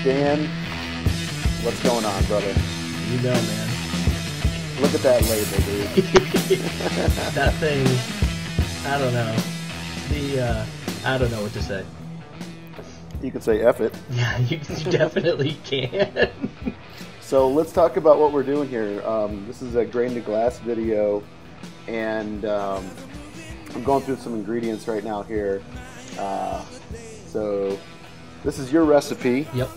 Dan, what's going on, brother? You know, man. Look at that label, dude. That thing, I don't know. I don't know what to say. You could say F it. Yeah, you definitely can. So let's talk about what we're doing here. This is a grain to glass video, and I'm going through some ingredients right now here. So this is your recipe. Yep.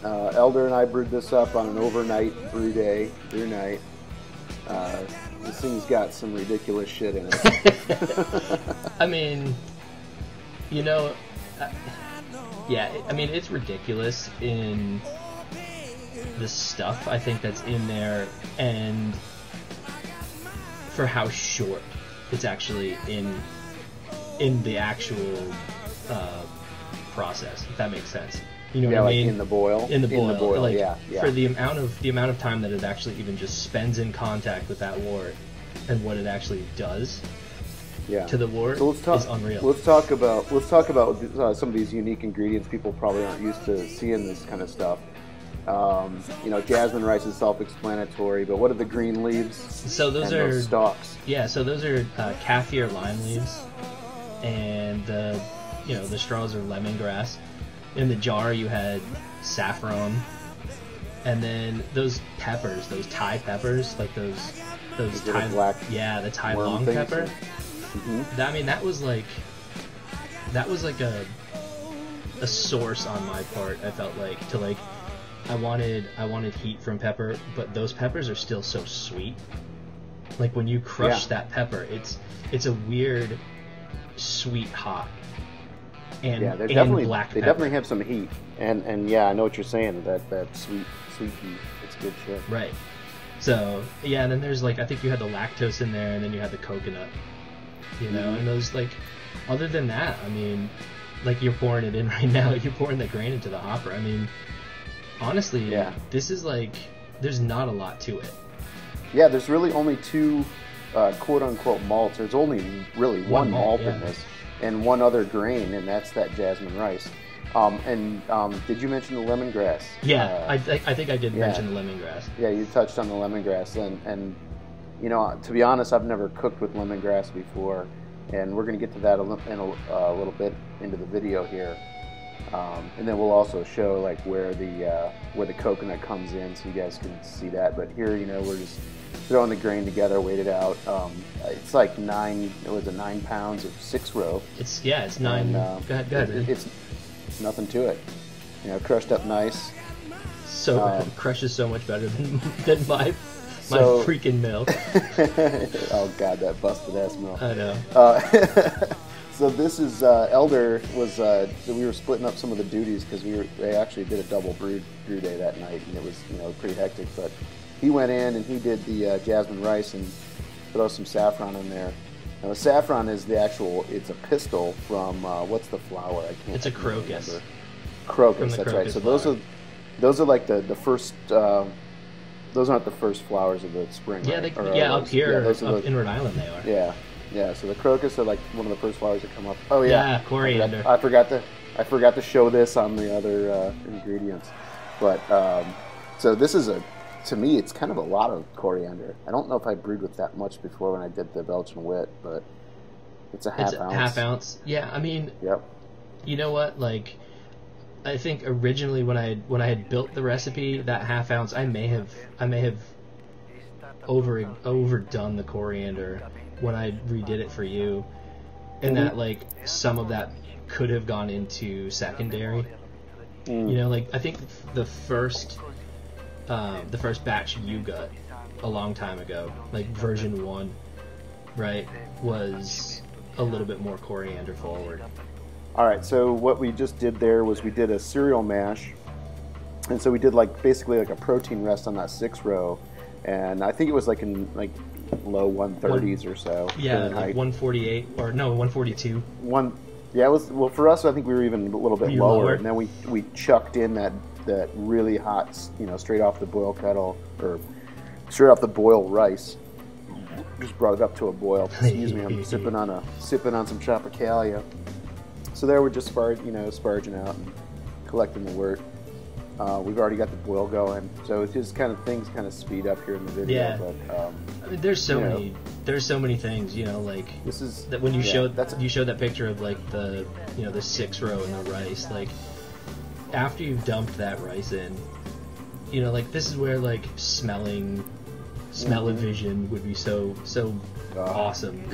Elder and I brewed this up on an overnight brew night. This thing's got some ridiculous shit in it. I mean, you know, yeah, I mean, it's ridiculous in the stuff I think that's in there, and for how short it's actually in the actual process, if that makes sense. You know what I mean? In the boil. In the boil, like, yeah. For the amount of time that it actually even just spends in contact with that wort, and what it actually does to the wort, so is unreal. Let's talk about some of these unique ingredients people probably aren't used to seeing this kind of stuff. You know, jasmine rice is self-explanatory, but what are the green leaves? So those stalks. Yeah, so those are kaffir lime leaves, and the straws are lemongrass. In the jar you had saffron, and then those peppers, those Thai peppers, like those Thai black, the Thai long pepper. Mm-hmm. That was like a source on my part. I felt like I wanted heat from pepper, but those peppers are still so sweet. Like when you crush that pepper, it's a weird sweet hot. And, they definitely have some heat, and yeah, I know what you're saying. That sweet heat, it's good shit. Right. So yeah, and then there's I think you had the lactose in there, and then you had the coconut. You know, and those other than that, I mean, you're pouring it in right now. You're pouring the grain into the hopper. I mean, honestly, this is there's not a lot to it. Yeah, there's really only two quote unquote malts. There's only really one malt in this. And one other grain, and that's that jasmine rice. Did you mention the lemongrass? Yeah, I think I did mention the lemongrass. Yeah, you touched on the lemongrass, and you know, to be honest, I've never cooked with lemongrass before, and we're going to get to that in a little bit into the video here, and then we'll also show where the coconut comes in, so you guys can see that. But here, you know, we're just throwing the grain together, weighed it out. It's 9 pounds of 6-row. It's 9. Go ahead. It's nothing to it. You know, crushed up nice. So crushes so much better than my freaking mill. Oh god, that busted ass mill. I know. So this is Elder was. So we were splitting up some of the duties because they actually did a double brew day that night, and it was pretty hectic, but. He went in and he did the jasmine rice and throw some saffron in there. Now the saffron is it's a pistil from what's the flower? I can't. It's a crocus. Remember. Crocus, that's right. So flower. those are like the first. Those aren't the first flowers of the spring. Yeah, right? up here, in Rhode Island, they are. Yeah. So the crocus are one of the first flowers that come up. Oh yeah, coriander. I forgot to show this on the other ingredients, but so this is to me, it's kind of a lot of coriander. I don't know if I brewed with that much before when I did the Belgian wit, but it's a half ounce. Half ounce. Yeah, I mean, you know what? I think originally when I had built the recipe, that half ounce, I may have overdone the coriander when I redid it for you, and that some of that could have gone into secondary. You know, I think the first batch you got a long time ago, version 1, right, was a little bit more coriander forward. All right, so what we just did there was we did a cereal mash, and so we did basically a protein rest on that 6-row, and I think it was in low 130s or so. Yeah, 148 or no 142. Yeah, it was. Well, for us, I think we were even a little bit lower, and then we chucked in that really hot, straight off the boil kettle, or straight off the boil rice. Just brought it up to a boil. Excuse me, I'm sipping on some Tropicalia. So there we're just sparging out and collecting the wort. We've already got the boil going, so it's just kind of things kind of speed up here in the video. Yeah. But I mean, there's so many things, you know, like this is that when you showed that picture of like the the 6-row and the rice, like after you've dumped that rice in, like this is where like smell-o-vision would be so awesome.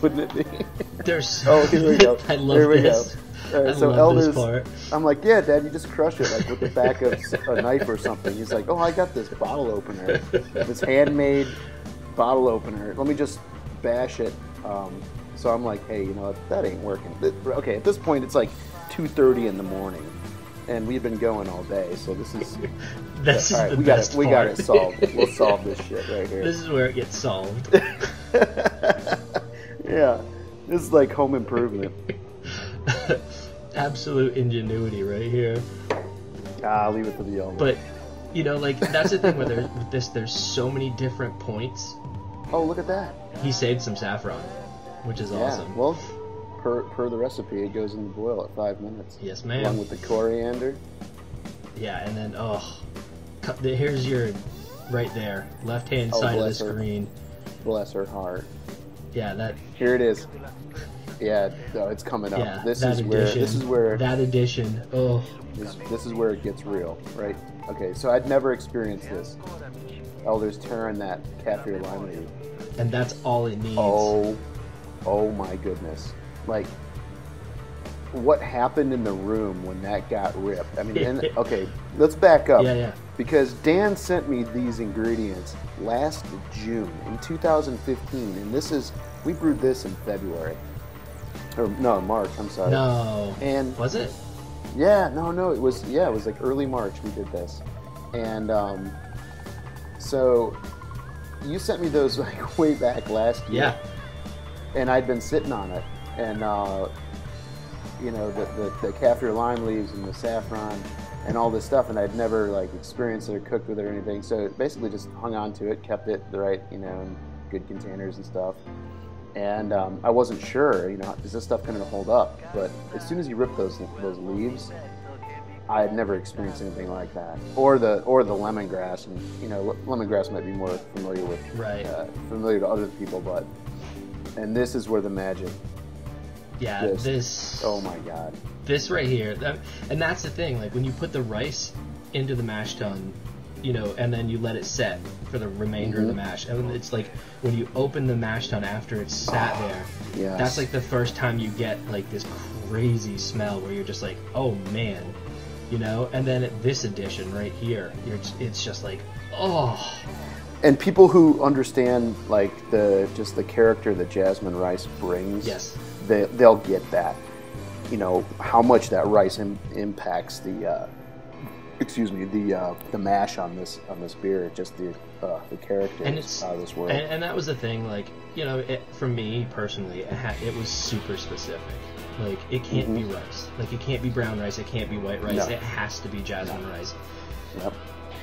Wouldn't it be? There's here we go. I love here we this. Go. I so love Elder's, this part. I'm like, yeah, Dad, you just crush it like with the back of a knife or something. He's like, oh, I got this bottle opener, this handmade bottle opener. Let me just bash it. So I'm like, hey, that ain't working. Okay, at this point, it's like 2:30 in the morning, and we've been going all day. So this is this all is right. the best We got it part. solved. We'll solve this shit right here. This is where it gets solved. Yeah, this is like Home Improvement. Absolute ingenuity right here. I'll leave it to the elder. But like that's the thing with there's so many different points. Oh, look at that. He saved some saffron, which is awesome. Well, per the recipe, it goes in the boil at 5 minutes. Yes, ma'am. Along with the coriander. Yeah, and then here's your right there, left hand side of the screen. Bless her heart. Yeah, that. Here it is. Yeah, no, it's coming up. Yeah, This is where that addition. Oh. This is where it gets real, right? Okay, so I'd never experienced this. Elder's tearing that kaffir lime leaf. And that's all it needs. Oh my goodness. Like, what happened in the room when that got ripped? I mean, okay, let's back up. Yeah. Because Dan sent me these ingredients last June in 2015, and we brewed this in February. Or no, March, I'm sorry. No. And was it? Yeah, no, it was like early March we did this. And so you sent me those like way back last year. Yeah. And I'd been sitting on it. And the kaffir lime leaves and the saffron and all this stuff, and I'd never like experienced it or cooked with it or anything. So basically just hung on to it, kept it the right, in good containers and stuff. And I wasn't sure, is this stuff going to hold up? But as soon as you rip those leaves, I had never experienced anything like that. Or the lemongrass, and lemongrass might be more familiar with, familiar to other people, and this is where the magic. Yeah, this. Oh my God. This right here, and that's the thing. Like when you put the rice into the mash tun, and then you let it set for the remainder of the mash. And it's like when you open the mash tun after it's sat there, that's like the first time you get like this crazy smell where you're just like, oh man, And then at this edition right here, it's just like, oh. And people who understand like the character that jasmine rice brings, yes, they'll get that. How much that rice impacts the mash on this beer, just the character and it's out of this world. And that was the thing, like for me personally, it was super specific. Like it can't be rice, like it can't be brown rice, it can't be white rice, it has to be jasmine rice. Yep.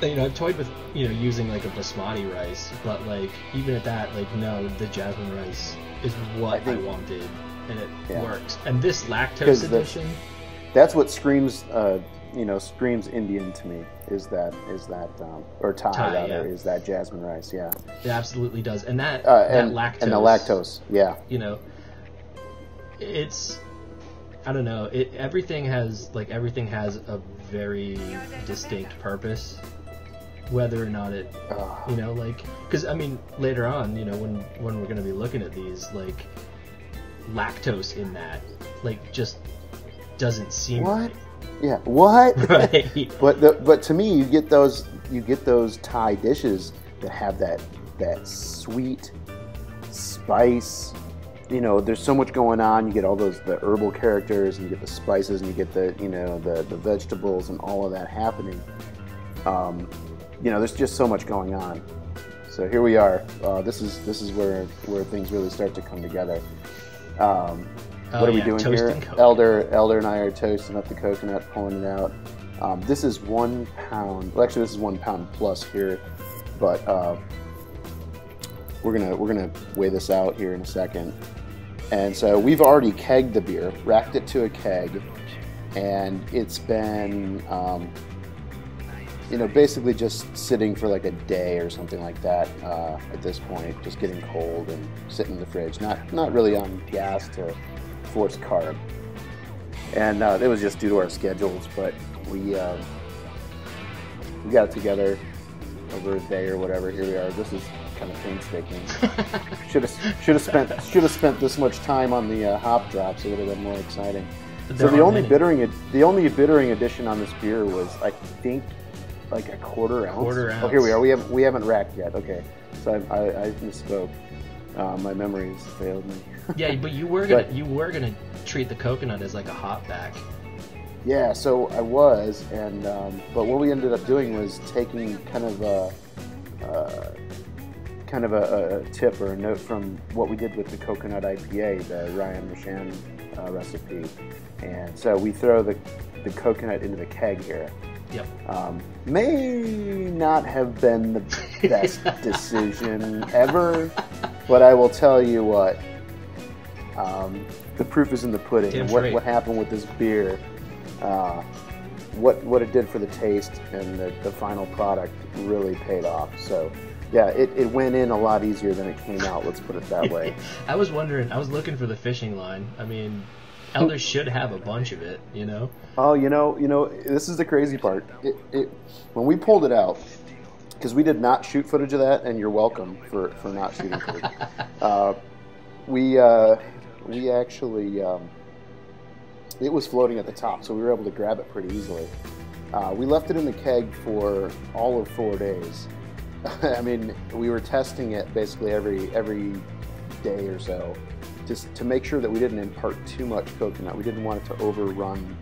I've toyed with using like a basmati rice, but like even at that, like no, the jasmine rice is what I wanted, and it works. And this lactose edition, that's what screams screams Indian to me, is that or Thai rather, is that jasmine rice. Yeah, it absolutely does. And that lactose, and the lactose, it's, I don't know, everything has a very distinct purpose, whether or not it because I mean later on, when we're going to be looking at these, like lactose in that just doesn't seem right. Yeah, what? Right. But to me, you get those Thai dishes that have that sweet spice. There's so much going on. You get all the herbal characters, and you get the spices, and you get the the vegetables and all of that happening. There's just so much going on. So here we are. This is where things really start to come together. What are we doing here? Elder and I are toasting up the coconut, pulling it out. This is 1 pound. Well, actually, this is 1 pound plus here, but we're gonna weigh this out here in a second. And so we've already kegged the beer, racked it to a keg, and it's been basically just sitting for like a day or something like that at this point, just getting cold and sitting in the fridge, not really on gas to force carb. And it was just due to our schedules, but we got it together over a day or whatever. Here we are. This is kind of painstaking. should have spent this much time on the hop drops. It would have been more exciting. So the only bittering addition on this beer was, I think, like a quarter ounce. Oh, here we are. We haven't racked yet. Okay, so I misspoke. My memories failed me. Yeah, but you were gonna treat the coconut as like a hop back. Yeah, so I was, and but what we ended up doing was taking kind of a tip or a note from what we did with the coconut IPA, the Ryan Rashan recipe, and so we throw the coconut into the keg here. Yep. May not have been the best decision ever, but I will tell you what. The proof is in the pudding. What happened with this beer? What it did for the taste and the final product really paid off. So, yeah, it went in a lot easier than it came out. Let's put it that way. I was wondering. I was looking for the fishing line. I mean, Elders should have a bunch of it, you know. Oh, you know, this is the crazy part. When we pulled it out, because we did not shoot footage of that, and you're welcome for not shooting footage. We actually. It was floating at the top, so we were able to grab it pretty easily. We left it in the keg for all of 4 days. I mean, we were testing it basically every day or so, just to make sure that we didn't impart too much coconut. We didn't want it to overrun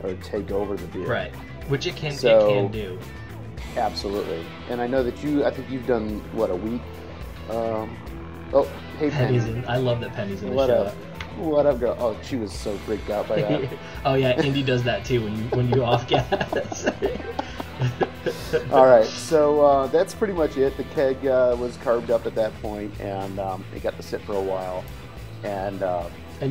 or take over the beer. Right, which it can do. Absolutely. And I know that I think you've done, what, a week? Oh, hey, Penny. I love that Penny's in the shot. What up, girl? Oh, she was so freaked out by that. Oh yeah, Indy does that too when you off gas. All right, so that's pretty much it. The keg was carved up at that point, and it got to sit for a while. And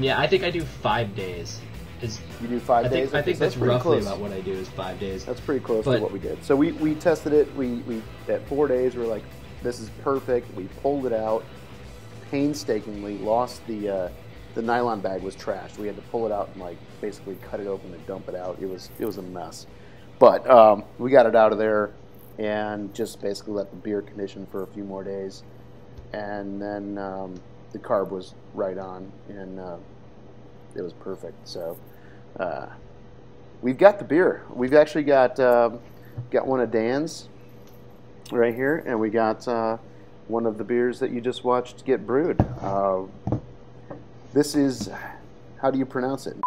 yeah, I think I do 5 days. You do 5 days? I think that's roughly about what I do is 5 days. That's pretty close to what we did. So we tested it. We at 4 days we were like, this is perfect. We pulled it out painstakingly. Lost the nylon bag was trashed. We had to pull it out and like basically cut it open and dump it out. It was a mess. But we got it out of there and just basically let the beer condition for a few more days. And then the carb was right on, and it was perfect. So we've got the beer. We've actually got one of Dan's right here, and we got one of the beers that you just watched get brewed. This is, how do you pronounce it?